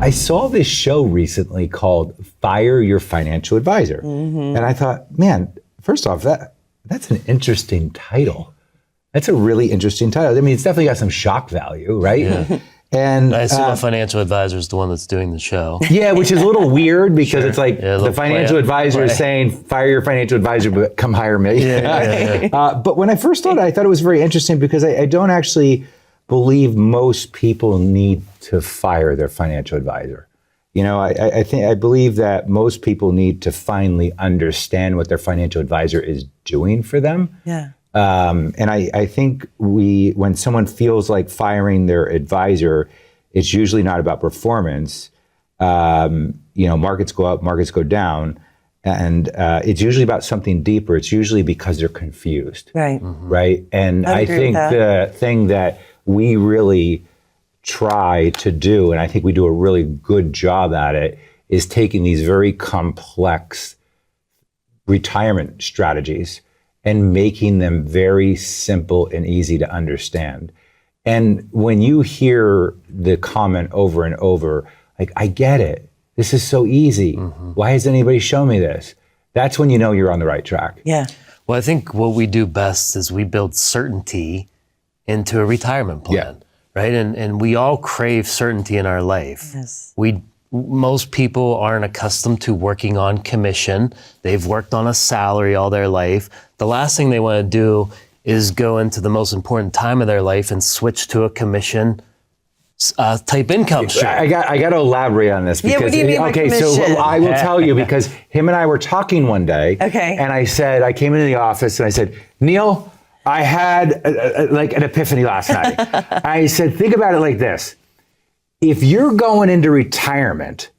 I saw this show recently called Fire Your Financial Advisor. And I thought, man, first off, that's an interesting title. That's a really interesting title. I mean, it's definitely got some shock value, right? Yeah. And I assume a financial advisor is the one that's doing the show. Yeah, which is a little weird because it's like the financial advisor is saying, fire your financial advisor, but come hire me. But when I first thought it, I thought it was very interesting because I don't actually believe most people need to fire their financial advisor. You know, I believe that most people need to finally understand what their financial advisor is doing for them. Yeah. And I think when someone feels like firing their advisor, it's usually not about performance. Markets go up, markets go down, and it's usually about something deeper. It's usually because they're confused. Right. Right. And I think the thing that we really try to do, and I think we do a really good job at it, is taking these very complex retirement strategies and making them very simple and easy to understand. And when you hear the comment over and over, like, I get it. This is so easy. Why has anybody shown me this? That's when you know you're on the right track. Yeah. Well, I think what we do best is we build certainty into a retirement plan, right? And we all crave certainty in our life. Yes. Most people aren't accustomed to working on commission. They've worked on a salary all their life. The last thing they want to do is go into the most important time of their life and switch to a commission type income stream. I got to elaborate on this because what do you mean by commission? So I will tell you, because him and I were talking one day, and I came into the office and I said, Neil, I had like an epiphany last night. I said, think about it like this. If you're going into retirement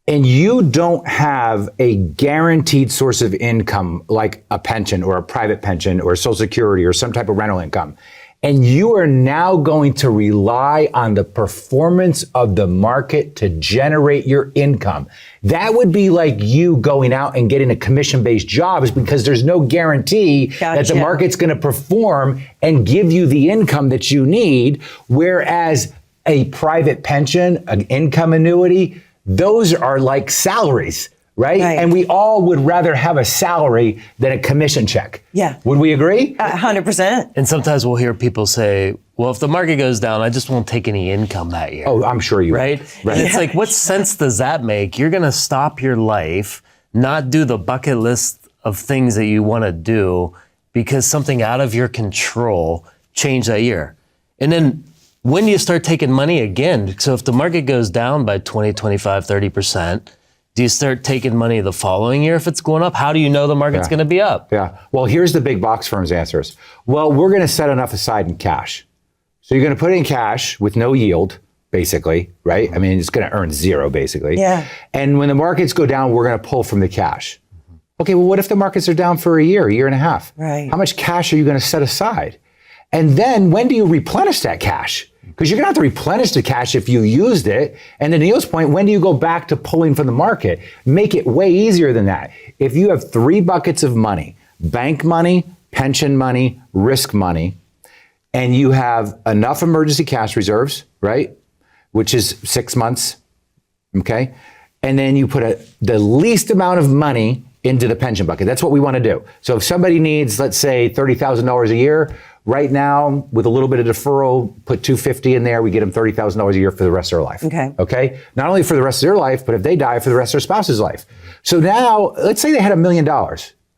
and you don't have a guaranteed source of income, like a pension or a private pension or Social Security or some type of rental income, and you are now going to rely on the performance of the market to generate your income, that would be like you going out and getting a commission-based job, because there's no guarantee that the market's going to perform and give you the income that you need, whereas a private pension, an income annuity, those are like salaries, right? And we all would rather have a salary than a commission check. Yeah. Would we agree? 100%. And sometimes we'll hear people say, well, if the market goes down, I just won't take any income that year. Oh, I'm sure you will. Right? And it's like, what sense does that make? You're going to stop your life, not do the bucket list of things that you want to do because something out of your control changed that year. And then when do you start taking money again? So if the market goes down by 20, 25, 30%, do you start taking money the following year if it's going up? How do you know the market's going to be up? Yeah. Well, here's the big box firm's answers. Well, we're going to set enough aside in cash. So you're going to put it in cash with no yield, basically, right? I mean, it's going to earn zero, basically. Yeah. And when the markets go down, we're going to pull from the cash. Okay, well, what if the markets are down for a year and a half? Right. How much cash are you going to set aside? And then when do you replenish that cash? Because you're going to have to replenish the cash if you used it. And to Neil's point, when do you go back to pulling from the market? Make it way easier than that. If you have 3 buckets of money, bank money, pension money, risk money, and you have enough emergency cash reserves, right? Which is 6 months, okay? And then you put the least amount of money into the pension bucket. That's what we want to do. So if somebody needs, let's say, $30,000 a year, right now, with a little bit of deferral, put $250 in there, we get them $30,000 a year for the rest of their life. Okay? Not only for the rest of their life, but if they die, for the rest of their spouse's life. So now, let's say they had $1 million,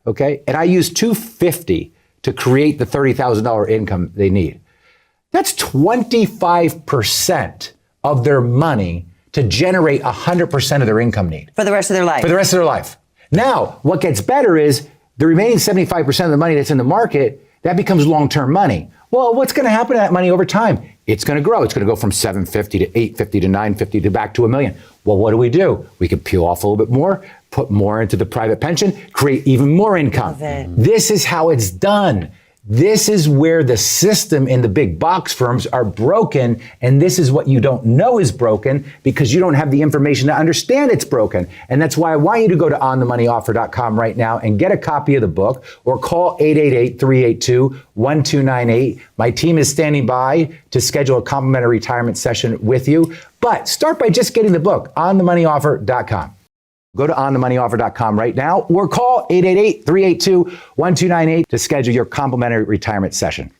okay? And I used $250 to create the $30,000 income they need. That's 25% of their money to generate 100% of their income need. For the rest of their life. For the rest of their life. Now, what gets better is the remaining 75% of the money that's in the market, that becomes long-term money. Well, what's going to happen to that money over time? It's going to grow. It's going to go from 750 to 850 to 950 to back to $1 million. Well, what do? We could peel off a little bit more, put more into the private pension, create even more income. This is how it's done. This is where the system in the big box firms are broken, and this is what you don't know is broken because you don't have the information to understand it's broken. And that's why I want you to go to onthemoneyoffer.com right now and get a copy of the book, or call 888-382-1298. My team is standing by to schedule a complimentary retirement session with you. But start by just getting the book, onthemoneyoffer.com. Go to onthemoneyoffer.com right now or call 888-382-1298 to schedule your complimentary retirement session.